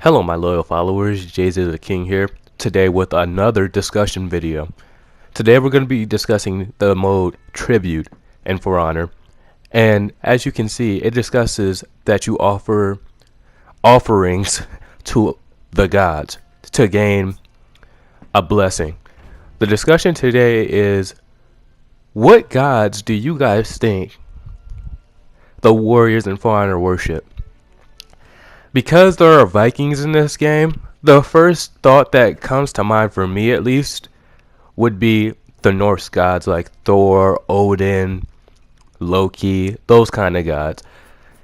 Hello my loyal followers, Jay-Z the King here, today with another discussion video. Today we're going to be discussing the mode Tribute in For Honor, and as you can see, it discusses that you offer offerings to the gods to gain a blessing. The discussion today is, what gods do you guys think the warriors in For Honor worship? Because there are Vikings in this game, the first thought that comes to mind, for me at least, would be the Norse gods like Thor, Odin, Loki, those kind of gods.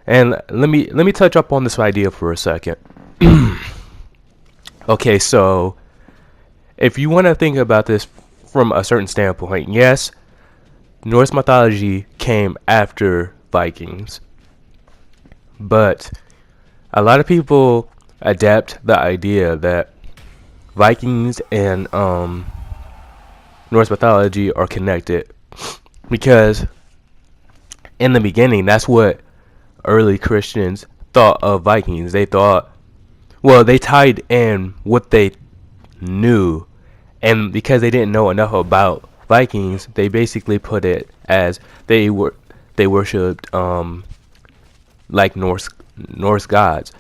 And let me touch up on this idea for a second. Okay, so if you want to think about this from a certain standpoint, yes, Norse mythology came after Vikings, but a lot of people adapt the idea that Vikings and Norse mythology are connected, because in the beginning, that's what early Christians thought of Vikings. They thought, well, they tied in what they knew, and because they didn't know enough about Vikings, they basically put it as they worshipped like Norse gods.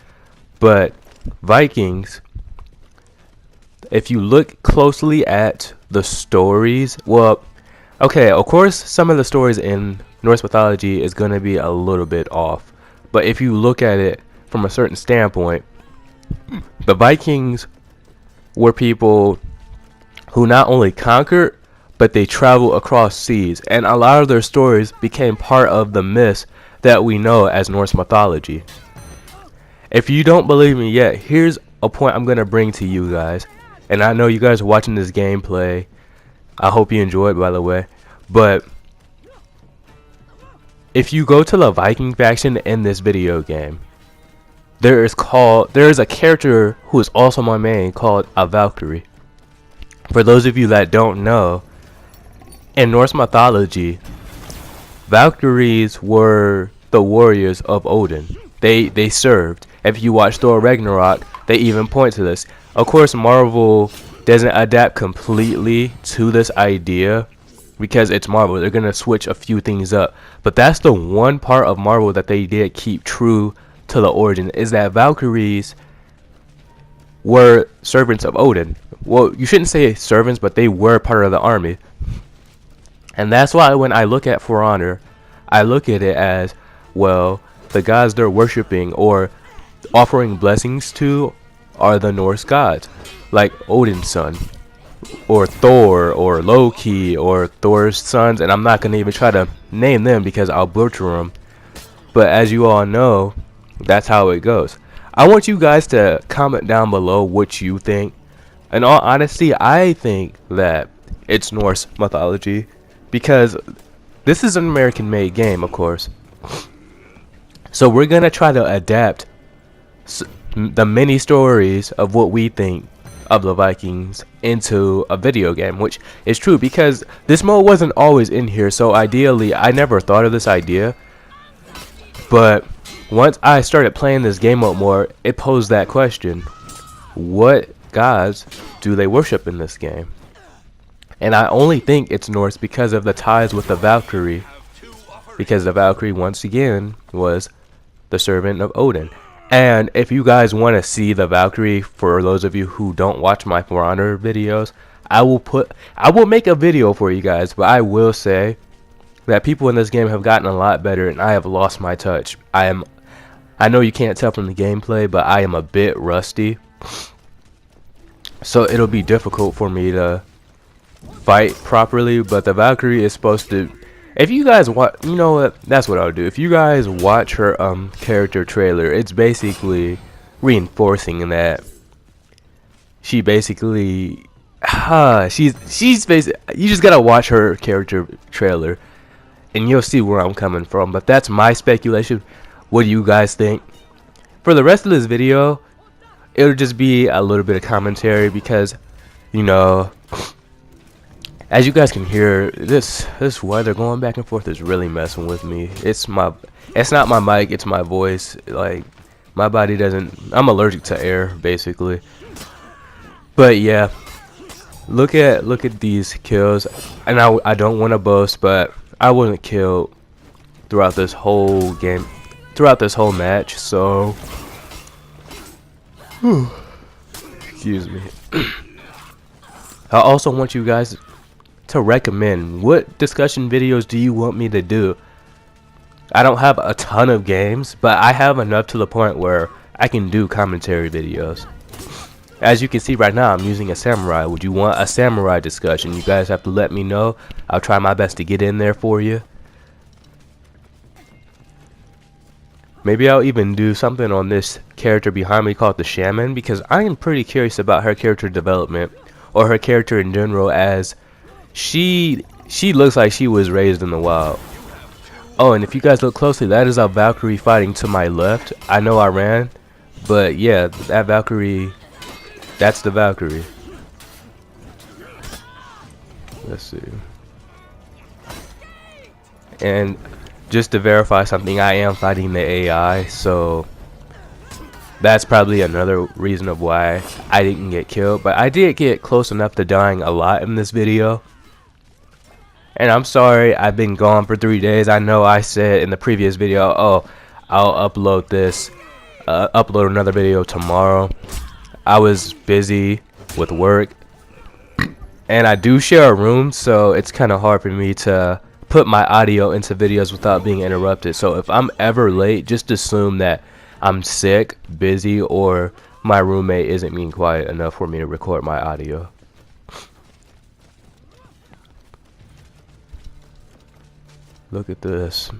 But Vikings, if you look closely at the stories, well, okay, of course some of the stories in Norse mythology is going to be a little bit off, but if you look at it from a certain standpoint, the Vikings were people who not only conquered, but they traveled across seas, and a lot of their stories became part of the myths that we know as Norse mythology. If you don't believe me yet, here's a point I'm going to bring to you guys. And I know you guys are watching this gameplay. I hope you enjoy it, by the way. But if you go to the Viking faction in this video game, there is a character who is also my main called a Valkyrie. For those of you that don't know, in Norse mythology, Valkyries were the warriors of Odin. They served. If you watch Thor Ragnarok, they even point to this. Of course, Marvel doesn't adapt completely to this idea because it's Marvel. They're going to switch a few things up. But that's the one part of Marvel that they did keep true to the origin, is that Valkyries were servants of Odin. Well, you shouldn't say servants, but they were part of the army. And that's why when I look at For Honor, I look at it as, well, the gods they're worshiping or offering blessings to are the Norse gods, like Odin's son, or Thor, or Loki, or Thor's sons, and I'm not going to even try to name them because I'll butcher them. But as you all know, that's how it goes. I want you guys to comment down below what you think. In all honesty, I think that it's Norse mythology, because this is an American-made game, of course. So we're going to try to adapt the many stories of what we think of the Vikings into a video game, which is true because this mode wasn't always in here. So ideally, I never thought of this idea. But once I started playing this game mode more, it posed that question. What gods do they worship in this game? And I only think it's Norse because of the ties with the Valkyrie. Because the Valkyrie, once again, was the servant of Odin. And if you guys want to see the Valkyrie, for those of you who don't watch my For Honor videos, I will make a video for you guys. But I will say that people in this game have gotten a lot better, and I have lost my touch. I know you can't tell from the gameplay, but I am a bit rusty. So it'll be difficult for me to fight properly. But the Valkyrie is supposed to, if you guys watch, you know what, that's what I'll do. If you guys watch her character trailer, it's basically reinforcing that she basically she's basically, you just gotta watch her character trailer and you'll see where I'm coming from. But that's my speculation. What do you guys think? For the rest of this video, it'll just be a little bit of commentary because, you know, as you guys can hear, this weather going back and forth is really messing with me. It's not my mic, it's my voice. Like, My body doesn't. I'm allergic to air, basically. But yeah, look at these kills, and I don't want to boast, but I wasn't killed throughout this whole game, throughout this whole match. So, excuse me. I also want you guys to recommend what discussion videos do you want me to do. I don't have a ton of games, but I have enough to the point where I can do commentary videos. As you can see right now, I'm using a samurai. Would you want a samurai discussion? You guys have to let me know. I'll try my best to get in there for you. Maybe I'll even do something on this character behind me called the Shaman, because I am pretty curious about her character development, or her character in general, as she looks like she was raised in the wild. Oh, and if you guys look closely, that is a Valkyrie fighting to my left. I know I ran, but yeah, that Valkyrie, that's the Valkyrie. Let's see. And just to verify something, I am fighting the AI, so that's probably another reason of why I didn't get killed. But I did get close enough to dying a lot in this video. And I'm sorry I've been gone for 3 days. I know I said in the previous video, oh, I'll upload this, upload another video tomorrow. I was busy with work, and I do share a room, so it's kind of hard for me to put my audio into videos without being interrupted. So if I'm ever late, just assume that I'm sick, busy, or my roommate isn't being quiet enough for me to record my audio. Look at this.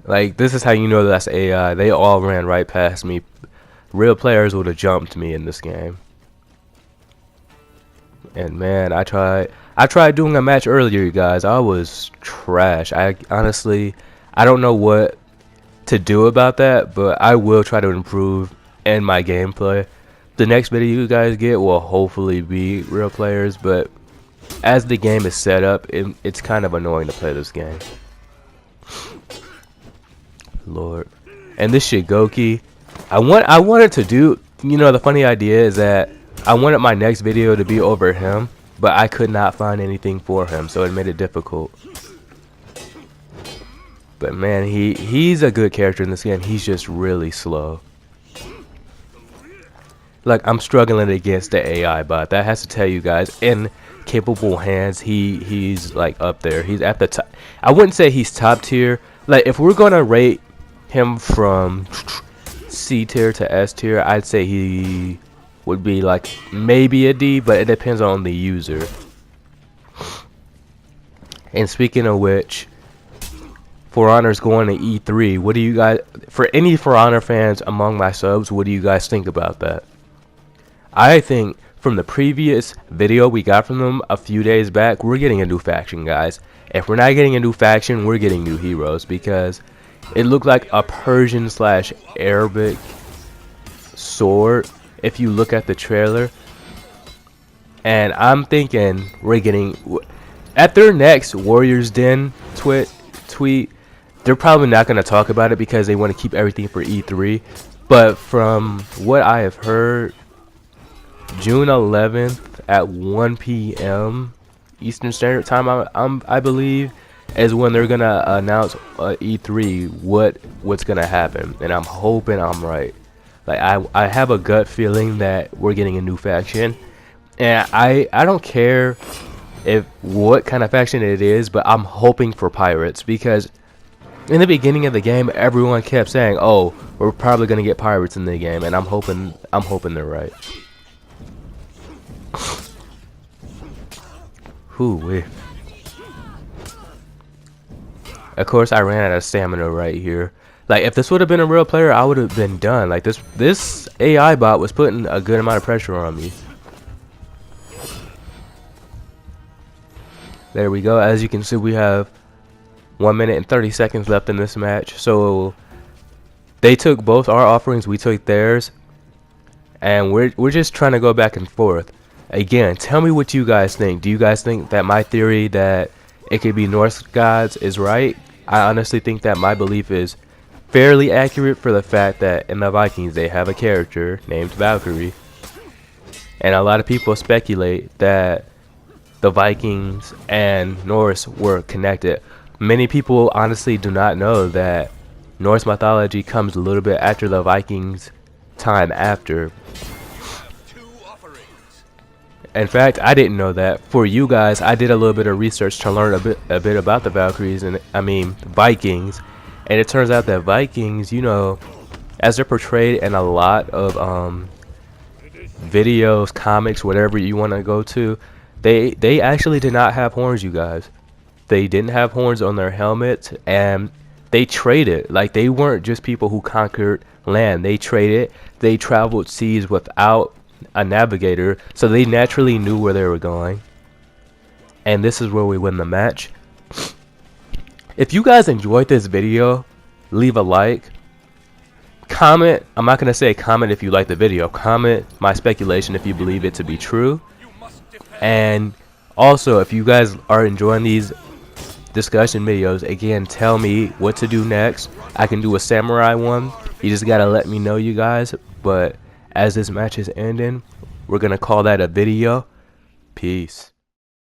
Like, this is how you know that's AI. They all ran right past me. Real players would have jumped me in this game. And man, I tried doing a match earlier, you guys. I was trash. I honestly, I don't know what to do about that, but I will try to improve in my gameplay. The next video you guys get will hopefully be real players, but as the game is set up, it's kind of annoying to play this game. Lord. And this Shigoki, I wanted to do, you know, the funny idea is that I wanted my next video to be over him, but I could not find anything for him, so it made it difficult. But man, he's a good character in this game. He's just really slow. Like, I'm struggling against the AI bot. That has to tell you guys, in capable hands, he's like up there. He's at the top. I wouldn't say he's top tier. Like, if we're gonna rate him from C tier to S tier, I'd say he would be like maybe a D, but it depends on the user. And speaking of which, For Honor's going to E3. What do you guys, for any For Honor fans among my subs, what do you guys think about that? I think from the previous video we got from them a few days back, we're getting a new faction, guys. If we're not getting a new faction, we're getting new heroes, because it looked like a Persian / Arabic sword if you look at the trailer. And I'm thinking we're getting, at their next Warriors Den tweet, they're probably not going to talk about it because they want to keep everything for E3. But from what I have heard, June 11th at 1 p.m. Eastern Standard Time, I believe, is when they're gonna announce E3 what's gonna happen, and I'm hoping I'm right. Like, I have a gut feeling that we're getting a new faction, and I don't care if what kind of faction it is, but I'm hoping for pirates, because in the beginning of the game everyone kept saying, oh, we're probably gonna get pirates in the game, and I'm hoping they're right. Whoo-wee. Of course, I ran out of stamina right here. Like, if this would have been a real player, I would have been done. Like, this AI bot was putting a good amount of pressure on me. There we go. As you can see, we have 1 minute and 30 seconds left in this match. So they took both our offerings, we took theirs, and we're just trying to go back and forth. Again, tell me what you guys think. Do you guys think that my theory that it could be Norse gods is right? I honestly think that my belief is fairly accurate for the fact that in the Vikings they have a character named Valkyrie. And a lot of people speculate that the Vikings and Norse were connected. Many people honestly do not know that Norse mythology comes a little bit after the Vikings' time after. In fact, I didn't know that. For you guys, I did a little bit of research to learn a bit about the Valkyries and Vikings, and it turns out that Vikings, you know, as they're portrayed in a lot of videos, comics, whatever you want to go to, they actually did not have horns, you guys. They didn't have horns on their helmets, and they traded. Like, they weren't just people who conquered land. They traded. They traveled seas without a navigator, so they naturally knew where they were going. And this is where we win the match. If you guys enjoyed this video, leave a like. Comment, I'm not going to say comment if you like the video. Comment my speculation if you believe it to be true. And also, if you guys are enjoying these discussion videos, again, tell me what to do next. I can do a samurai one. You just got to let me know, you guys. But as this match is ending, we're going to call that a video. Peace.